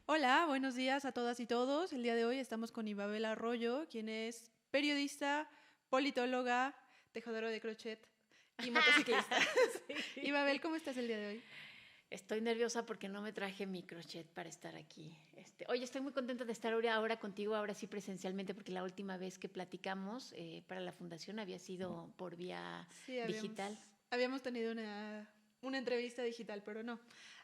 Hola, buenos días a todas y todos. El día de hoy estamos con Ibabel Arroyo, quien es periodista, politóloga, tejadora de crochet y motociclista. Sí. Ibabel, ¿cómo estás el día de hoy? Estoy nerviosa porque no me traje mi crochet para estar aquí. Oye, estoy muy contenta de estar ahora contigo, ahora sí presencialmente, porque la última vez que platicamos para la fundación había sido por vía Sí, digital. habíamos tenido una entrevista digital, pero no.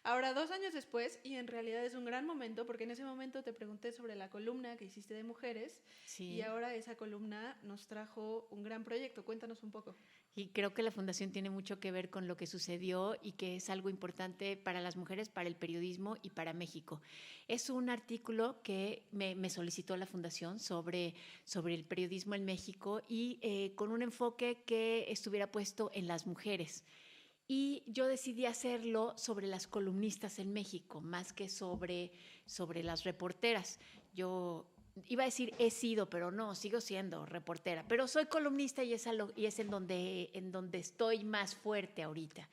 Ahora, 2 años después, y en realidad es un gran momento, porque en ese momento te pregunté sobre la columna que hiciste de mujeres, y Sí. ahora esa columna nos trajo un gran proyecto. Cuéntanos un poco. Y creo que la fundación tiene mucho que ver con lo que sucedió y que es algo importante para las mujeres, para el periodismo y para México. Es un artículo que me solicitó la fundación sobre el periodismo en México y con un enfoque que estuviera puesto en las mujeres. Y yo decidí hacerlo sobre las columnistas en México, más que sobre las reporteras. Yo iba a decir he sido, pero no, sigo siendo reportera. Pero soy columnista y es en donde estoy más fuerte ahorita.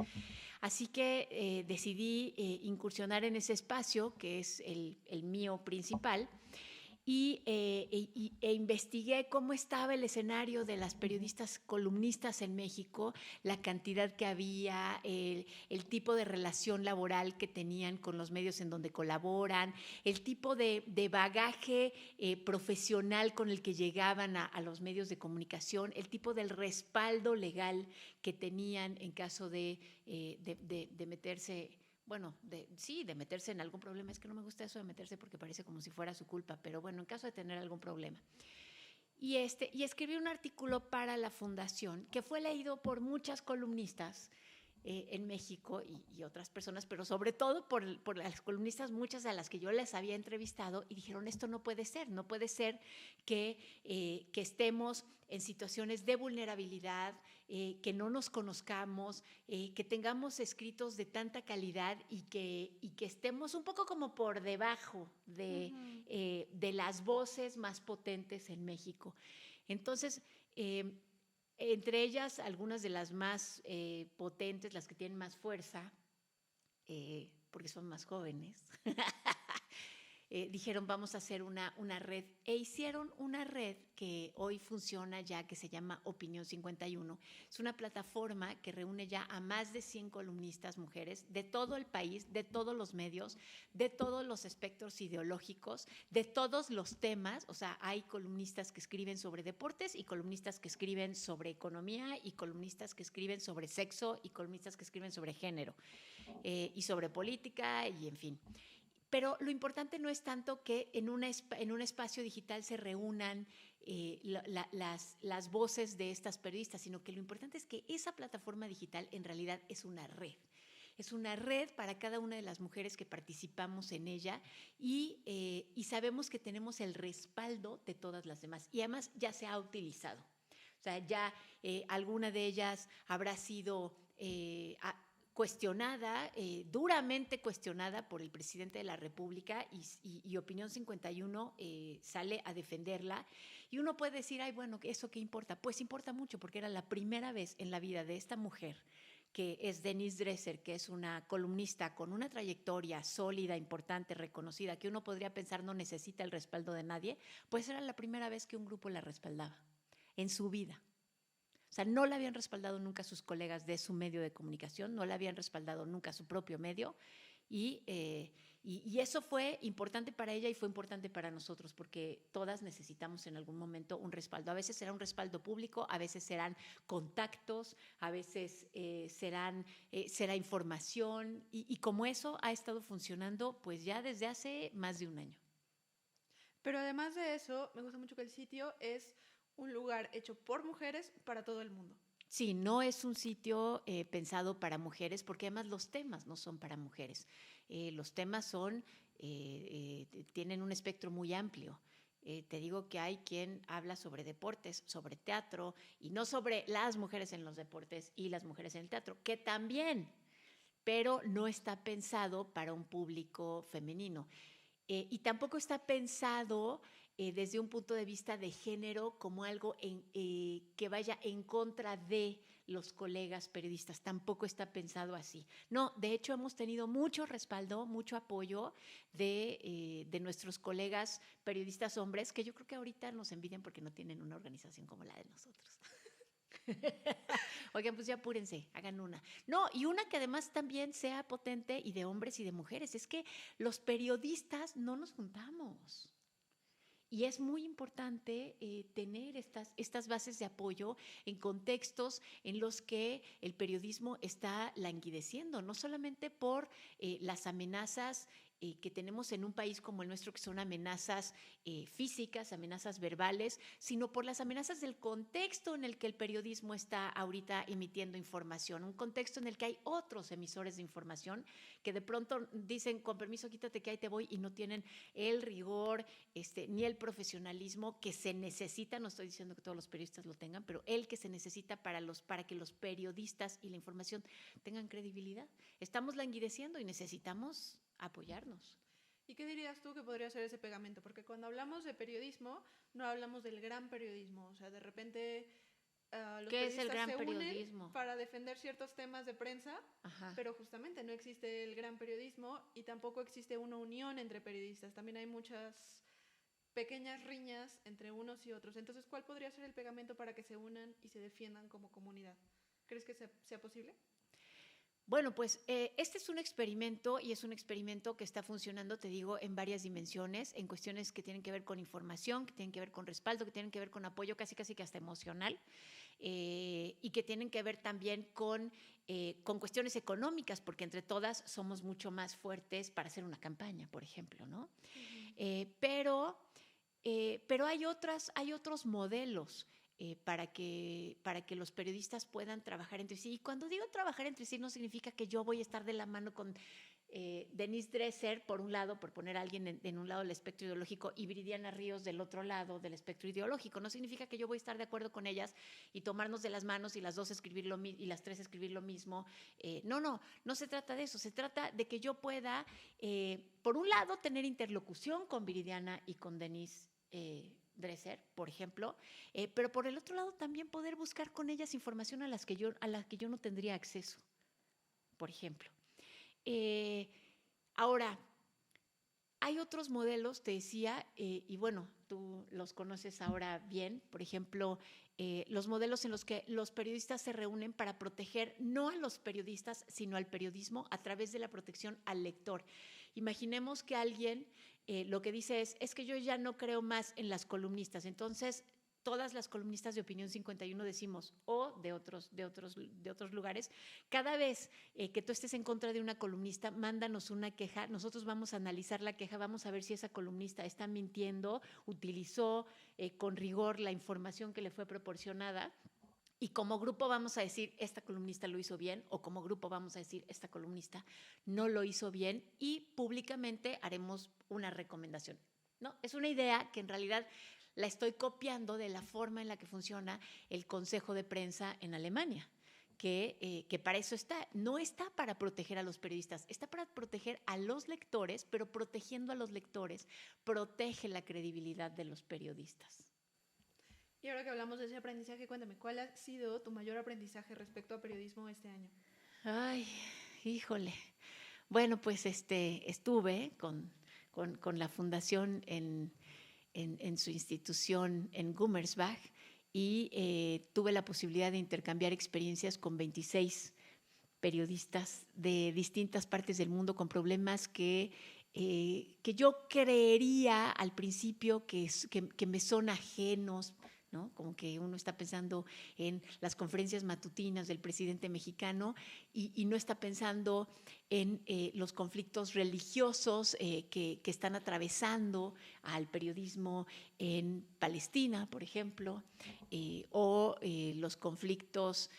Así que decidí incursionar en ese espacio, que es el mío principal, e investigué cómo estaba el escenario de las periodistas columnistas en México, la cantidad que había, el tipo de relación laboral que tenían con los medios en donde colaboran, el tipo de bagaje profesional con el que llegaban a los medios de comunicación, el tipo del respaldo legal que tenían en caso de meterse, bueno, de meterse en algún problema. Es que no me gusta eso de meterse porque parece como si fuera su culpa, pero bueno, en caso de tener algún problema. Y escribí un artículo para la fundación que fue leído por muchas columnistas en México y otras personas, pero sobre todo por las columnistas, muchas a las que yo les había entrevistado, y dijeron, esto no puede ser, no puede ser que estemos en situaciones de vulnerabilidad, que no nos conozcamos, que tengamos escritos de tanta calidad y que estemos un poco como por debajo de las voces más potentes en México. Entonces, entre ellas, algunas de las más potentes, las que tienen más fuerza, porque son más jóvenes, dijeron vamos a hacer una red, e hicieron una red que hoy funciona ya, que se llama Opinión 51. Es una plataforma que reúne ya a más de 100 columnistas mujeres de todo el país, de todos los medios, de todos los espectros ideológicos, de todos los temas. O sea, hay columnistas que escriben sobre deportes y columnistas que escriben sobre economía y columnistas que escriben sobre sexo y columnistas que escriben sobre género y sobre política y en fin. Pero lo importante no es tanto que en un espacio digital se reúnan las voces de estas periodistas, sino que lo importante es que esa plataforma digital en realidad es una red. Es una red para cada una de las mujeres que participamos en ella y sabemos que tenemos el respaldo de todas las demás. Y además ya se ha utilizado. O sea, ya alguna de ellas habrá sido cuestionada, duramente cuestionada por el presidente de la República y Opinión 51 sale a defenderla. Y uno puede decir, ay, bueno, ¿eso qué importa? Pues importa mucho porque era la primera vez en la vida de esta mujer, que es Denise Dresser, que es una columnista con una trayectoria sólida, importante, reconocida, que uno podría pensar no necesita el respaldo de nadie, pues era la primera vez que un grupo la respaldaba en su vida. O sea, no la habían respaldado nunca sus colegas de su medio de comunicación, no la habían respaldado nunca su propio medio. Y eso fue importante para ella y fue importante para nosotros, porque todas necesitamos en algún momento un respaldo. A veces será un respaldo público, a veces serán contactos, a veces será información. Y como eso ha estado funcionando pues ya desde hace más de un año. Pero además de eso, me gusta mucho que el sitio es un lugar hecho por mujeres para todo el mundo. Sí, no es un sitio pensado para mujeres, porque además los temas no son para mujeres. Los temas tienen un espectro muy amplio. Te digo que hay quien habla sobre deportes, sobre teatro, y no sobre las mujeres en los deportes y las mujeres en el teatro, que también, pero no está pensado para un público femenino. Y tampoco está pensado desde un punto de vista de género como algo que vaya en contra de los colegas periodistas, tampoco está pensado así. No, de hecho hemos tenido mucho respaldo, mucho apoyo de nuestros colegas periodistas hombres, que yo creo que ahorita nos envidian porque no tienen una organización como la de nosotros. Oigan, pues ya apúrense, hagan una. No, y una que además también sea potente y de hombres y de mujeres. Es que los periodistas no nos juntamos. Y es muy importante tener estas bases de apoyo en contextos en los que el periodismo está languideciendo, no solamente por las amenazas que tenemos en un país como el nuestro, que son amenazas físicas, amenazas verbales, sino por las amenazas del contexto en el que el periodismo está ahorita emitiendo información, un contexto en el que hay otros emisores de información que de pronto dicen, con permiso, quítate que ahí te voy, y no tienen el rigor ni el profesionalismo que se necesita. No estoy diciendo que todos los periodistas lo tengan, pero el que se necesita para que los periodistas y la información tengan credibilidad. Estamos languideciendo y necesitamos apoyarnos. ¿Y qué dirías tú que podría ser ese pegamento? Porque cuando hablamos de periodismo, no hablamos del gran periodismo. O sea, de repente los ¿Qué es el periodistas gran se periodismo? unen para defender ciertos temas de prensa, Ajá. pero justamente no existe el gran periodismo y tampoco existe una unión entre periodistas. También hay muchas pequeñas riñas entre unos y otros. Entonces, ¿cuál podría ser el pegamento para que se unan y se defiendan como comunidad? ¿Crees que sea posible? Bueno, pues este es un experimento y es un experimento que está funcionando, te digo, en varias dimensiones, en cuestiones que tienen que ver con información, que tienen que ver con respaldo, que tienen que ver con apoyo casi que hasta emocional, y que tienen que ver también con cuestiones económicas, porque entre todas somos mucho más fuertes para hacer una campaña, por ejemplo, ¿no? Pero hay otros modelos para que los periodistas puedan trabajar entre sí. Y cuando digo trabajar entre sí, no significa que yo voy a estar de la mano con Denise Dresser, por un lado, por poner a alguien en un lado del espectro ideológico, y Viridiana Ríos del otro lado del espectro ideológico. No significa que yo voy a estar de acuerdo con ellas y tomarnos de las manos y las dos escribir lo mismo y las tres escribir lo mismo. No se trata de eso. Se trata de que yo pueda, por un lado, tener interlocución con Viridiana y con Denise Dresser, por ejemplo, pero por el otro lado también poder buscar con ellas información a la que yo no tendría acceso, por ejemplo. Ahora, hay otros modelos, te decía, y bueno, tú los conoces ahora bien, por ejemplo, los modelos en los que los periodistas se reúnen para proteger no a los periodistas, sino al periodismo a través de la protección al lector. Imaginemos que alguien lo que dice es que yo ya no creo más en las columnistas, entonces todas las columnistas de Opinión 51 decimos, o de otros lugares, cada vez que tú estés en contra de una columnista, mándanos una queja, nosotros vamos a analizar la queja, vamos a ver si esa columnista está mintiendo, utilizó con rigor la información que le fue proporcionada. Y como grupo vamos a decir, esta columnista lo hizo bien, o como grupo vamos a decir, esta columnista no lo hizo bien, y públicamente haremos una recomendación. ¿No? Es una idea que en realidad la estoy copiando de la forma en la que funciona el Consejo de Prensa en Alemania, que para eso está. No está para proteger a los periodistas, está para proteger a los lectores, pero protegiendo a los lectores protege la credibilidad de los periodistas. Y ahora que hablamos de ese aprendizaje, cuéntame, ¿cuál ha sido tu mayor aprendizaje respecto a periodismo este año? Ay, híjole. Bueno, pues estuve con la fundación en su institución en Gummersbach y tuve la posibilidad de intercambiar experiencias con 26 periodistas de distintas partes del mundo con problemas que yo creería al principio que me son ajenos, ¿no? Como que uno está pensando en las conferencias matutinas del presidente mexicano y no está pensando en los conflictos religiosos que están atravesando al periodismo en Palestina, por ejemplo, o los conflictos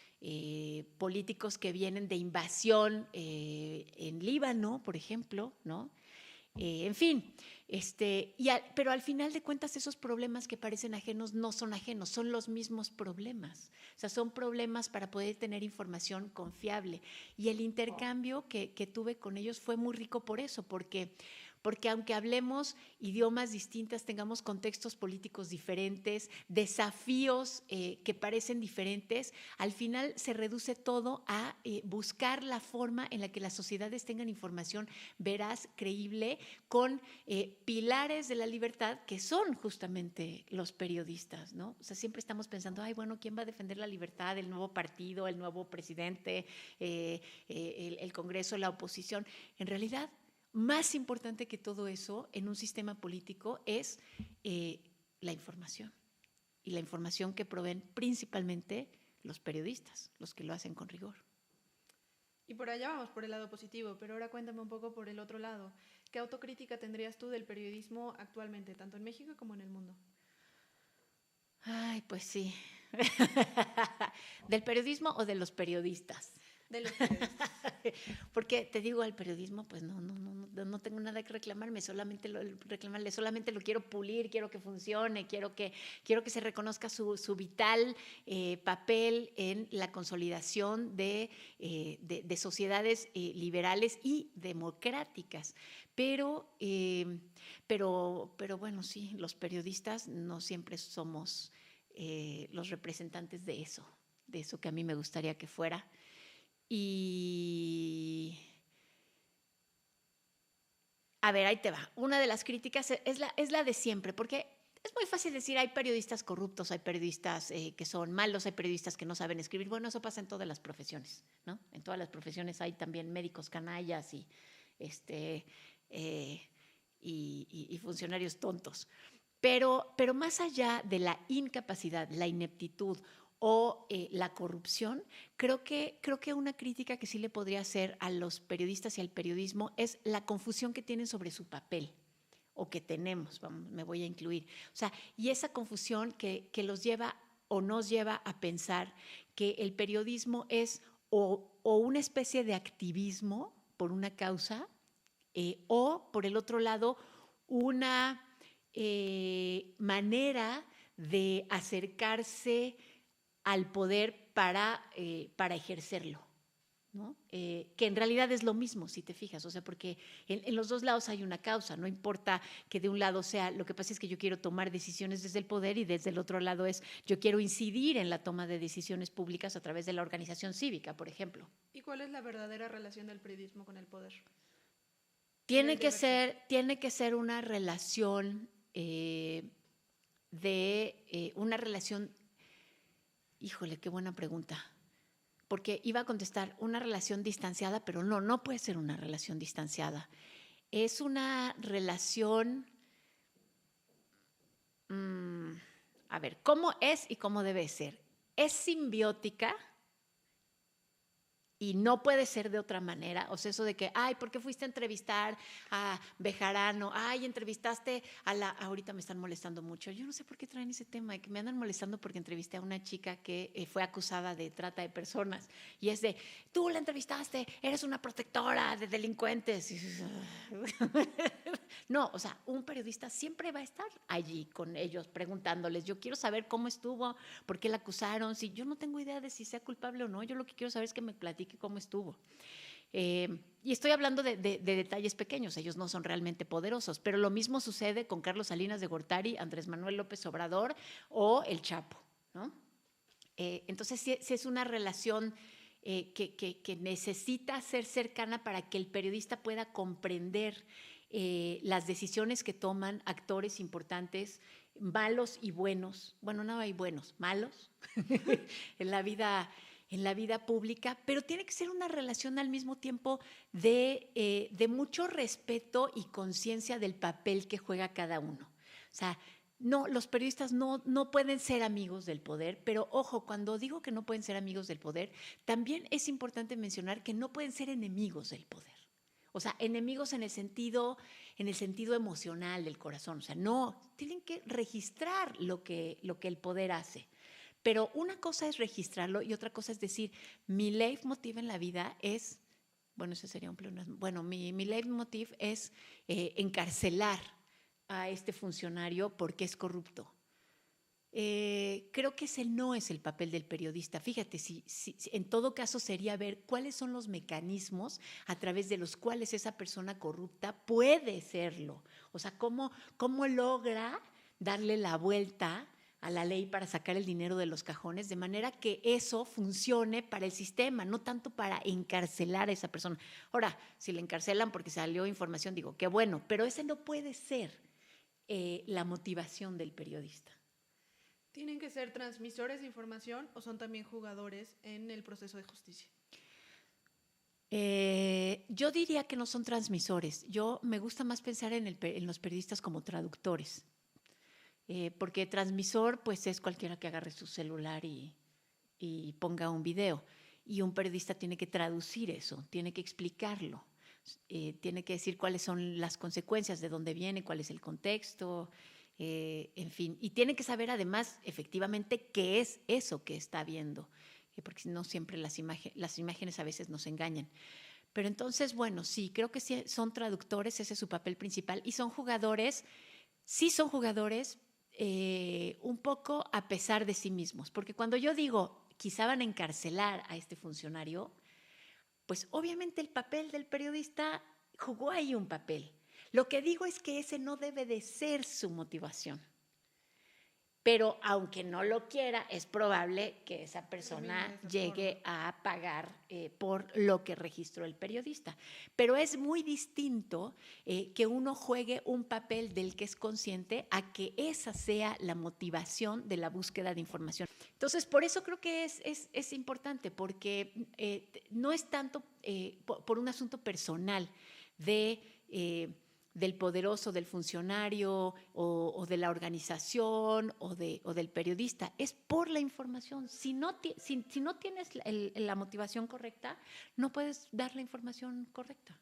políticos que vienen de invasión en Líbano, por ejemplo, ¿no? En fin, pero al final de cuentas esos problemas que parecen ajenos no son ajenos, son los mismos problemas. O sea, son problemas para poder tener información confiable. Y el intercambio que tuve con ellos fue muy rico por eso, porque porque aunque hablemos idiomas distintas, tengamos contextos políticos diferentes, desafíos que parecen diferentes, al final se reduce todo a buscar la forma en la que las sociedades tengan información veraz, creíble, con pilares de la libertad que son justamente los periodistas, ¿no? O sea, siempre estamos pensando, ay, bueno, ¿quién va a defender la libertad? El nuevo partido, el nuevo presidente, el Congreso, la oposición. En realidad, más importante que todo eso en un sistema político es la información. Y la información que proveen principalmente los periodistas, los que lo hacen con rigor. Y por allá vamos por el lado positivo, pero ahora cuéntame un poco por el otro lado. ¿Qué autocrítica tendrías tú del periodismo actualmente, tanto en México como en el mundo? Ay, pues sí. ¿Del periodismo o de los periodistas? De los periodistas. Porque te digo, al periodismo, pues no tengo nada que reclamarme, solamente lo quiero pulir, quiero que funcione, quiero que se reconozca su vital papel en la consolidación de sociedades liberales y democráticas. Pero bueno, sí, los periodistas no siempre somos los representantes de eso que a mí me gustaría que fuera. Y a ver, ahí te va. Una de las críticas es la de siempre, porque es muy fácil decir, hay periodistas corruptos, hay periodistas que son malos, hay periodistas que no saben escribir. Bueno, eso pasa en todas las profesiones, ¿no? En todas las profesiones hay también médicos canallas y funcionarios tontos. Pero más allá de la incapacidad, la ineptitud o la corrupción, creo que una crítica que sí le podría hacer a los periodistas y al periodismo es la confusión que tienen sobre su papel, o que tenemos, me voy a incluir. O sea, y esa confusión que los lleva o nos lleva a pensar que el periodismo es o una especie de activismo por una causa, o por el otro lado, una manera de acercarse al poder para ejercerlo, ¿no? Que en realidad es lo mismo, si te fijas, o sea, porque en los dos lados hay una causa, no importa que de un lado sea, lo que pasa es que yo quiero tomar decisiones desde el poder y desde el otro lado es, yo quiero incidir en la toma de decisiones públicas a través de la organización cívica, por ejemplo. ¿Y cuál es la verdadera relación del periodismo con el poder? Tiene que ser una relación una relación. Híjole, qué buena pregunta. Porque iba a contestar una relación distanciada, pero no puede ser una relación distanciada. Es una relación, a ver, ¿cómo es y cómo debe ser? Es simbiótica y no puede ser de otra manera. O sea, eso de que, ay, ¿por qué fuiste a entrevistar a Bejarano? Ay, entrevistaste a ahorita me están molestando mucho. Yo no sé por qué traen ese tema, que me andan molestando porque entrevisté a una chica que fue acusada de trata de personas. Y es de, tú la entrevistaste, eres una protectora de delincuentes. No, o sea, un periodista siempre va a estar allí con ellos preguntándoles, yo quiero saber cómo estuvo, por qué la acusaron, si yo no tengo idea de si sea culpable o no, yo lo que quiero saber es que me platique cómo estuvo. Y estoy hablando de detalles pequeños, ellos no son realmente poderosos, pero lo mismo sucede con Carlos Salinas de Gortari, Andrés Manuel López Obrador o el Chapo, ¿no? Entonces, sí es una relación que necesita ser cercana para que el periodista pueda comprender las decisiones que toman actores importantes, malos y buenos, bueno, no hay buenos, malos, en la vida pública, pero tiene que ser una relación al mismo tiempo de mucho respeto y conciencia del papel que juega cada uno. O sea, no, los periodistas no pueden ser amigos del poder, pero ojo, cuando digo que no pueden ser amigos del poder, también es importante mencionar que no pueden ser enemigos del poder. O sea, enemigos en el sentido emocional del corazón. O sea, no, tienen que registrar lo que el poder hace. Pero una cosa es registrarlo y otra cosa es decir, mi leitmotiv en la vida es, bueno, ese sería un pleonasmo, bueno, mi leitmotiv es encarcelar a este funcionario porque es corrupto. Creo que ese no es el papel del periodista. Fíjate, si en todo caso sería ver cuáles son los mecanismos a través de los cuales esa persona corrupta puede serlo. O sea, cómo logra darle la vuelta a la ley para sacar el dinero de los cajones, de manera que eso funcione para el sistema, no tanto para encarcelar a esa persona. Ahora, si le encarcelan porque salió información, digo, qué bueno, pero ese no puede ser la motivación del periodista. ¿Tienen que ser transmisores de información o son también jugadores en el proceso de justicia? Yo diría que no son transmisores. Yo me gusta más pensar en los periodistas como traductores. Porque transmisor pues es cualquiera que agarre su celular y ponga un video. Y un periodista tiene que traducir eso, tiene que explicarlo. Tiene que decir cuáles son las consecuencias, de dónde viene, cuál es el contexto, en fin. Y tiene que saber además efectivamente qué es eso que está viendo, porque no siempre las imágenes a veces nos engañan. Pero entonces, bueno, sí, creo que sí son traductores, ese es su papel principal, y son jugadores, sí son jugadores un poco a pesar de sí mismos, porque cuando yo digo, quizá van a encarcelar a este funcionario, pues obviamente el papel del periodista jugó ahí un papel. Lo que digo es que ese no debe de ser su motivación. Pero aunque no lo quiera, es probable que esa persona llegue a pagar por lo que registró el periodista. Pero es muy distinto que uno juegue un papel del que es consciente a que esa sea la motivación de la búsqueda de información. Entonces, por eso creo que es importante, porque no es tanto por un asunto personal del poderoso, del funcionario o de la organización o del periodista, es por la información. Si no tienes la motivación correcta, no puedes dar la información correcta.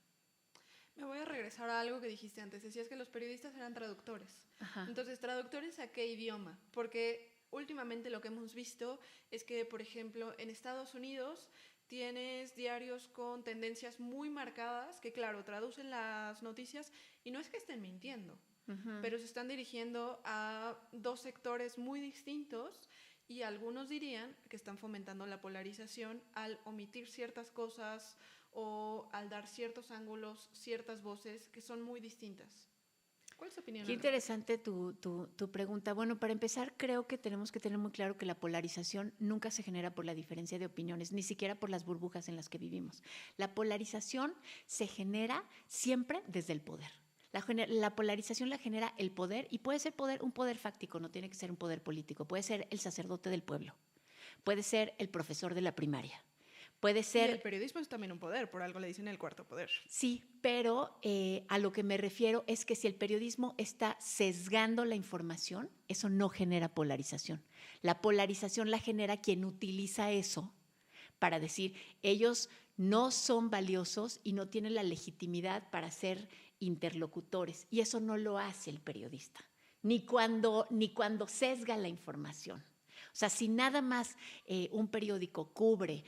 Me voy a regresar a algo que dijiste antes. Decías que los periodistas eran traductores. Ajá. Entonces, ¿traductores a qué idioma? Porque últimamente lo que hemos visto es que, por ejemplo, en Estados Unidos tienes diarios con tendencias muy marcadas que, claro, traducen las noticias y no es que estén mintiendo, pero se están dirigiendo a dos sectores muy distintos y algunos dirían que están fomentando la polarización al omitir ciertas cosas o al dar ciertos ángulos, ciertas voces que son muy distintas. ¿Cuál es tu opinión? Qué interesante tu pregunta. Bueno, para empezar, creo que tenemos que tener muy claro que la polarización nunca se genera por la diferencia de opiniones, ni siquiera por las burbujas en las que vivimos. La polarización se genera siempre desde el poder. La polarización la genera el poder, y puede ser un poder fáctico, no tiene que ser un poder político. Puede ser el sacerdote del pueblo, puede ser el profesor de la primaria. Puede ser... Y el periodismo es también un poder, por algo le dicen el cuarto poder. Sí, pero a lo que me refiero es que si el periodismo está sesgando la información, eso no genera polarización. La polarización la genera quien utiliza eso para decir, ellos no son valiosos y no tienen la legitimidad para ser interlocutores. Y eso no lo hace el periodista, ni cuando sesga la información. O sea, si nada más un periódico cubre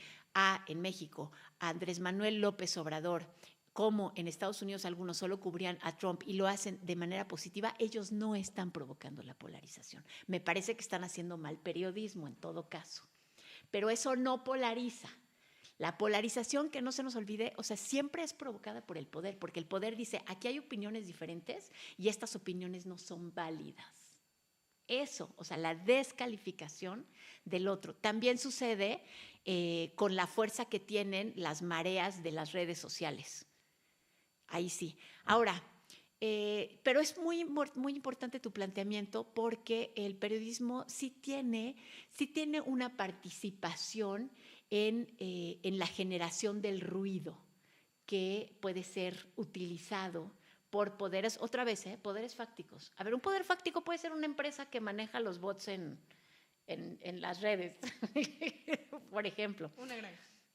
en México a Andrés Manuel López Obrador, como en Estados Unidos algunos solo cubrían a Trump y lo hacen de manera positiva, ellos no están provocando la polarización. Me parece que están haciendo mal periodismo en todo caso. Pero eso no polariza. La polarización, que no se nos olvide, o sea, siempre es provocada por el poder, porque el poder dice, aquí hay opiniones diferentes y estas opiniones no son válidas. Eso, o sea, la descalificación del otro. También sucede con la fuerza que tienen las mareas de las redes sociales. Ahí sí. Ahora, pero es muy, muy importante tu planteamiento, porque el periodismo sí tiene una participación en la generación del ruido que puede ser utilizado por poderes, otra vez, poderes fácticos. A ver, un poder fáctico puede ser una empresa que maneja los bots en las redes, por ejemplo.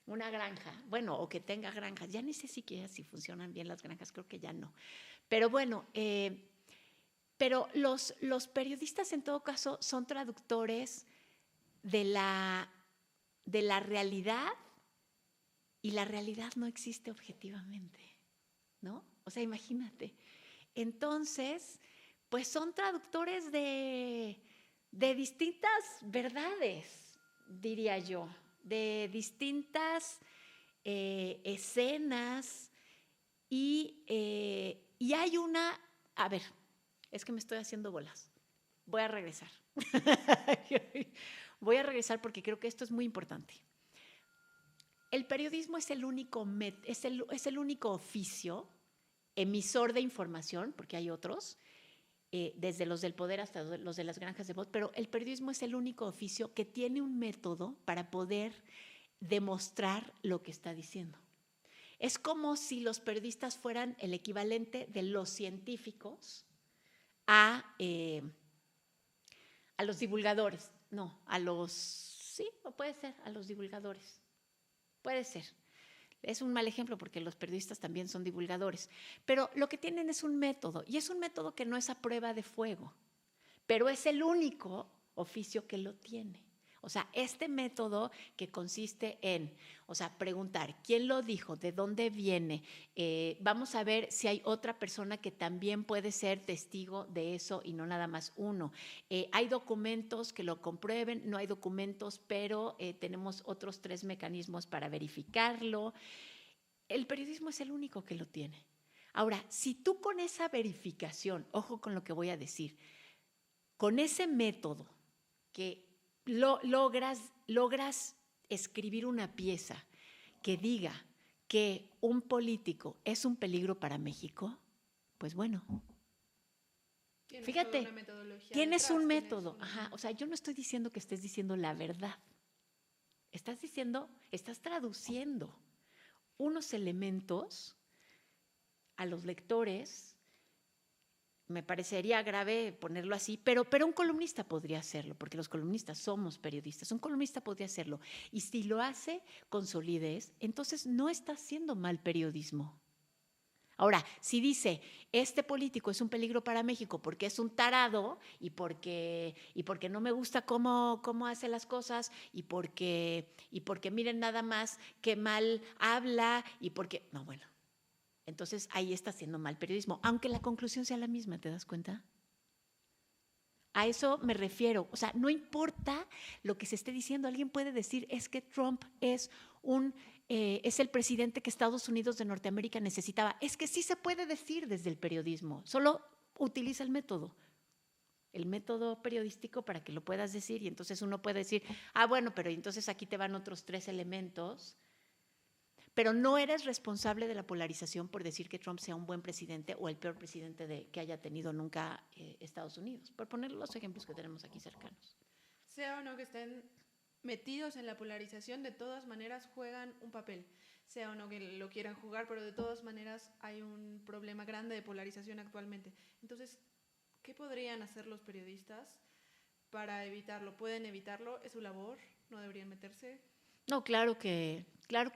Una granja, bueno, o que tenga granjas. Ya ni sé siquiera si funcionan bien las granjas, creo que ya no. Pero bueno, pero los periodistas en todo caso son traductores de la realidad, y la realidad no existe objetivamente, ¿no? O sea, imagínate. Entonces, pues son traductores de de distintas verdades, diría yo, de distintas escenas y hay una, a ver, es que me estoy haciendo bolas, voy a regresar. Voy a regresar porque creo que esto es muy importante. El periodismo es el único, es el único oficio emisor de información, porque hay otros, desde los del poder hasta los de las granjas de voz, pero el periodismo es el único oficio que tiene un método para poder demostrar lo que está diciendo. Es como si los periodistas fueran el equivalente de los científicos a los divulgadores. No, sí, o puede ser, a los divulgadores. Puede ser. Es un mal ejemplo porque los periodistas también son divulgadores. Pero lo que tienen es un método, y es un método que no es a prueba de fuego, pero es el único oficio que lo tiene. O sea, este método que consiste en, preguntar quién lo dijo, de dónde viene, vamos a ver si hay otra persona que también puede ser testigo de eso y no nada más uno. Hay documentos que lo comprueben, no hay documentos, pero tenemos otros 3 mecanismos para verificarlo. El periodismo es el único que lo tiene. Ahora, si tú con esa verificación, ojo con lo que voy a decir, con ese método que logras escribir una pieza que diga que un político es un peligro para México, pues bueno. Fíjate, tienes un método. Ajá, o sea, yo no estoy diciendo que estés diciendo la verdad. Estás traduciendo unos elementos a los lectores. Me parecería grave ponerlo así, pero un columnista podría hacerlo, porque los columnistas somos periodistas. Un columnista podría hacerlo. Y si lo hace con solidez, entonces no está haciendo mal periodismo. Ahora, si dice, este político es un peligro para México porque es un tarado y porque no me gusta cómo hace las cosas y porque miren nada más qué mal habla y porque... No, bueno. Entonces ahí está haciendo mal periodismo, aunque la conclusión sea la misma, ¿te das cuenta? A eso me refiero. O sea, no importa lo que se esté diciendo. Alguien puede decir, es que Trump es el presidente que Estados Unidos de Norteamérica necesitaba. Es que sí se puede decir desde el periodismo. Solo utiliza el método periodístico para que lo puedas decir. Y entonces uno puede decir, bueno, pero entonces aquí te van otros 3 elementos. Pero no eres responsable de la polarización por decir que Trump sea un buen presidente o el peor presidente que haya tenido nunca Estados Unidos, por poner los ejemplos que tenemos aquí cercanos. Sea o no que estén metidos en la polarización, de todas maneras juegan un papel. Sea o no que lo quieran jugar, pero de todas maneras hay un problema grande de polarización actualmente. Entonces, ¿qué podrían hacer los periodistas para evitarlo? ¿Pueden evitarlo? ¿Es su labor? ¿No deberían meterse? No, claro que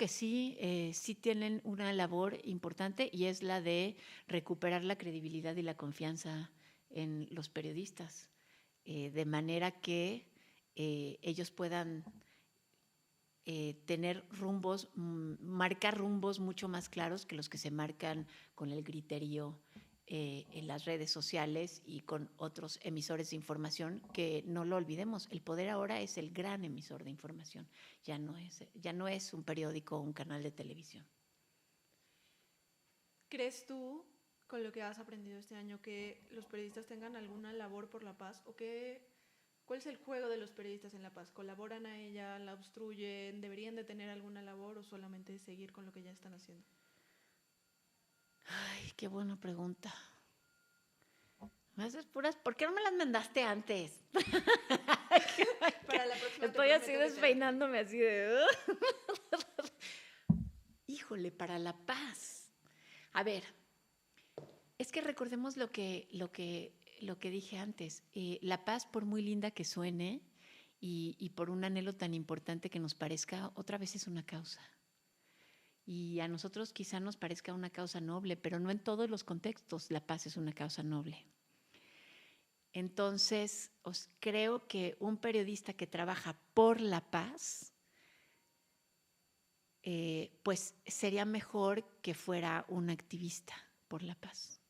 sí, sí tienen una labor importante y es la de recuperar la credibilidad y la confianza en los periodistas, de manera que ellos puedan tener marcar rumbos mucho más claros que los que se marcan con el griterío en las redes sociales y con otros emisores de información, que no lo olvidemos, el Poder ahora es el gran emisor de información, ya no es un periódico o un canal de televisión. ¿Crees tú, con lo que has aprendido este año, que los periodistas tengan alguna labor por la paz? ¿O cuál es el juego de los periodistas en la paz? ¿Colaboran a ella? ¿La obstruyen? ¿Deberían de tener alguna labor o solamente seguir con lo que ya están haciendo? Ay, qué buena pregunta. Me haces puras, ¿por qué no me las mandaste antes? Para la próxima estoy así despeinándome así de... Híjole, para la paz. A ver, es que recordemos lo que dije antes. La paz, por muy linda que suene y por un anhelo tan importante que nos parezca, otra vez es una causa. Y a nosotros quizá nos parezca una causa noble, pero no en todos los contextos la paz es una causa noble. Entonces, creo que un periodista que trabaja por la paz, pues sería mejor que fuera un activista por la paz.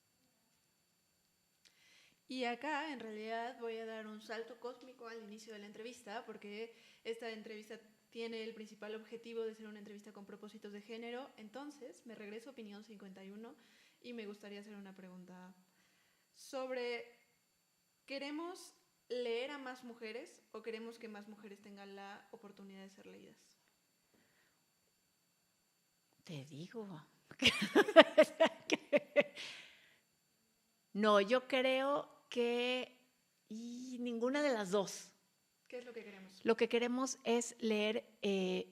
Y acá, en realidad, voy a dar un salto cósmico al inicio de la entrevista, porque esta entrevista tiene el principal objetivo de ser una entrevista con propósitos de género. Entonces, me regreso a Opinión 51 y me gustaría hacer una pregunta sobre: ¿queremos leer a más mujeres o queremos que más mujeres tengan la oportunidad de ser leídas? Te digo. No, yo creo que ninguna de las dos. ¿Qué es lo que queremos? Lo que queremos es leer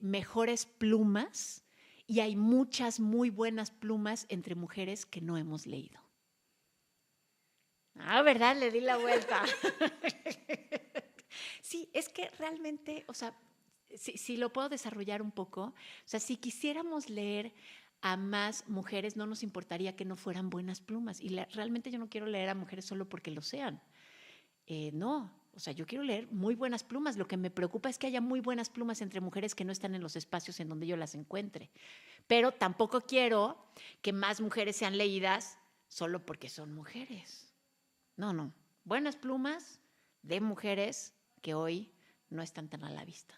mejores plumas, y hay muchas muy buenas plumas entre mujeres que no hemos leído. Ah, ¿verdad? Le di la vuelta. Sí, es que realmente, o sea, si lo puedo desarrollar un poco, o sea, si quisiéramos leer a más mujeres, no nos importaría que no fueran buenas plumas. Y realmente yo no quiero leer a mujeres solo porque lo sean. No, o sea, yo quiero leer muy buenas plumas. Lo que me preocupa es que haya muy buenas plumas entre mujeres que no están en los espacios en donde yo las encuentre. Pero tampoco quiero que más mujeres sean leídas solo porque son mujeres. No, no. Buenas plumas de mujeres que hoy no están tan a la vista.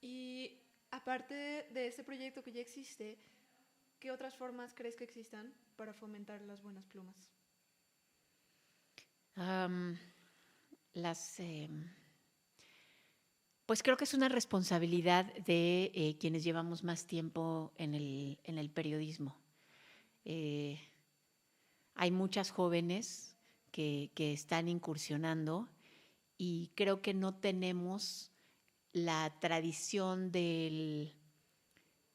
Y aparte de este proyecto que ya existe, ¿qué otras formas crees que existan para fomentar las buenas plumas? Pues creo que es una responsabilidad de quienes llevamos más tiempo en el periodismo. Hay muchas jóvenes que están incursionando y creo que no tenemos la tradición de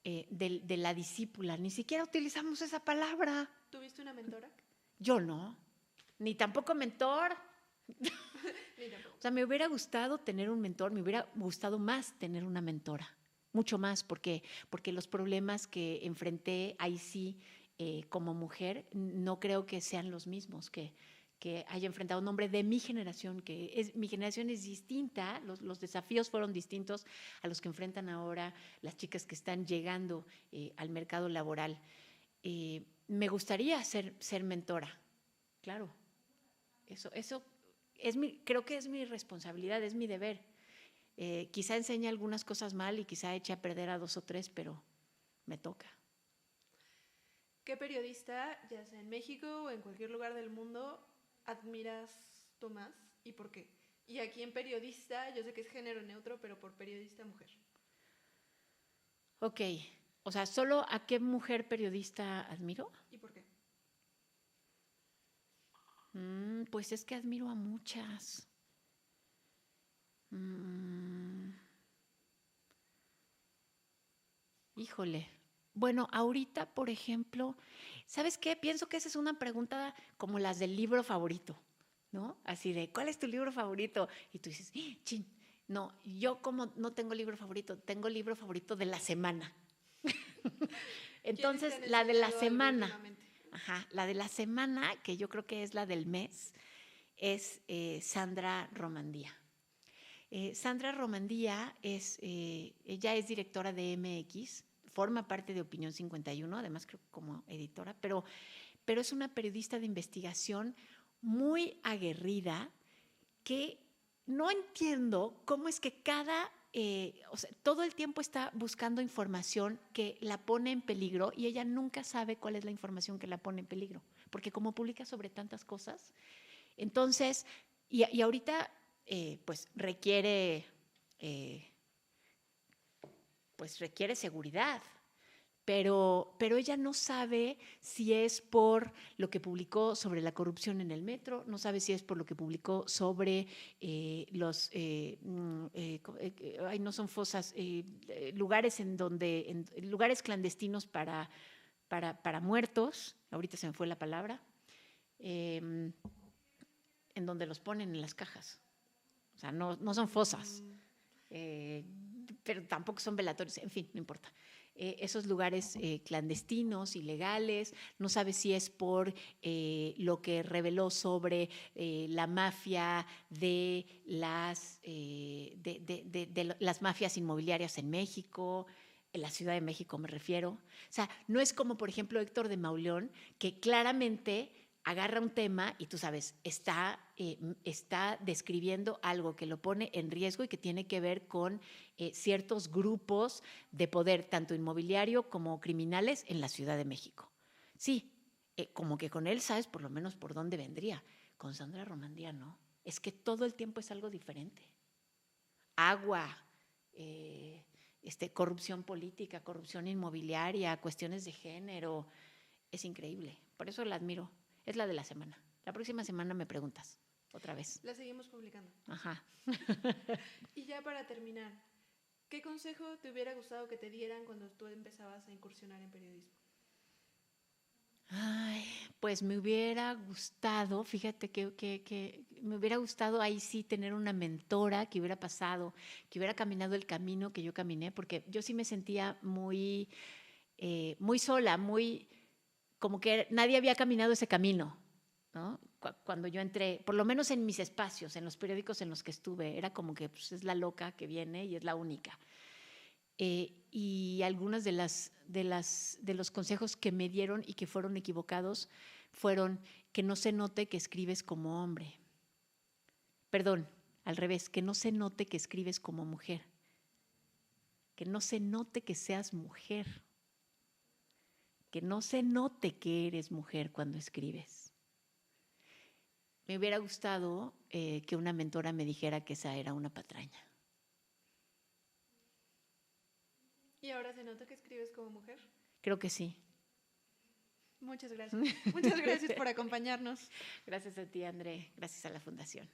la discípula. Ni siquiera utilizamos esa palabra. ¿Tuviste una mentora? Yo no, ni tampoco mentor. O sea, me hubiera gustado tener un mentor, me hubiera gustado más tener una mentora, mucho más, porque los problemas que enfrenté ahí sí, como mujer, no creo que sean los mismos que haya enfrentado un hombre de mi generación, mi generación es distinta, los desafíos fueron distintos a los que enfrentan ahora las chicas que están llegando al mercado laboral. Me gustaría ser mentora, claro, eso creo que es mi responsabilidad, es mi deber. Quizá enseñe algunas cosas mal y quizá eche a perder a 2 o 3, pero me toca. ¿Qué periodista, ya sea en México o en cualquier lugar del mundo, admiras tú más y por qué? Y aquí en periodista, yo sé que es género neutro, pero por periodista mujer. Ok, o sea, ¿solo a qué mujer periodista admiro? ¿Y por qué? Pues es que admiro a muchas. Híjole. Bueno, ahorita, por ejemplo, ¿sabes qué? Pienso que esa es una pregunta como las del libro favorito, ¿no? Así de, ¿cuál es tu libro favorito? Y tú dices, chin, no, yo como no tengo libro favorito, tengo libro favorito de la semana. Entonces, la de la semana, la de la semana, que yo creo que es la del mes, es Sandra Romandía. Sandra Romandía ella es directora de MX, forma parte de Opinión 51, además creo que como editora, pero es una periodista de investigación muy aguerrida que no entiendo cómo es que o sea, todo el tiempo está buscando información que la pone en peligro y ella nunca sabe cuál es la información que la pone en peligro, porque como publica sobre tantas cosas, entonces, y ahorita pues requiere seguridad, pero ella no sabe si es por lo que publicó sobre la corrupción en el metro, no sabe si es por lo que publicó sobre no son fosas, lugares lugares clandestinos para muertos, ahorita se me fue la palabra, en donde los ponen en las cajas. O sea, no son fosas, pero tampoco son velatorios, en fin, no importa. Esos lugares clandestinos, ilegales, no sabe si es por lo que reveló sobre la mafia de las mafias inmobiliarias en México, en la Ciudad de México me refiero. O sea, no es como, por ejemplo, Héctor de Mauleón, que claramente agarra un tema y tú sabes, está describiendo algo que lo pone en riesgo y que tiene que ver con ciertos grupos de poder, tanto inmobiliario como criminales en la Ciudad de México. Sí, como que con él sabes por lo menos por dónde vendría. Con Sandra Romandía no. Es que todo el tiempo es algo diferente. Agua, corrupción política, corrupción inmobiliaria, cuestiones de género. Es increíble. Por eso la admiro. Es la de la semana. La próxima semana me preguntas otra vez. La seguimos publicando. Ajá. Y ya para terminar, ¿qué consejo te hubiera gustado que te dieran cuando tú empezabas a incursionar en periodismo? Ay, pues me hubiera gustado, fíjate que me hubiera gustado ahí sí tener una mentora que hubiera pasado, que hubiera caminado el camino que yo caminé, porque yo sí me sentía muy, muy sola, muy como que nadie había caminado ese camino, ¿no? Cuando yo entré, por lo menos en mis espacios, en los periódicos en los que estuve, era como que pues, es la loca que viene y es la única. Y algunos de los consejos que me dieron y que fueron equivocados fueron que no se note que escribes como hombre. Perdón, al revés, que no se note que escribes como mujer. Que no se note que seas mujer. Que no se note que eres mujer cuando escribes. Me hubiera gustado que una mentora me dijera que esa era una patraña. ¿Y ahora se nota que escribes como mujer? Creo que sí. Muchas gracias. Muchas gracias por acompañarnos. Gracias a ti, André. Gracias a la Fundación.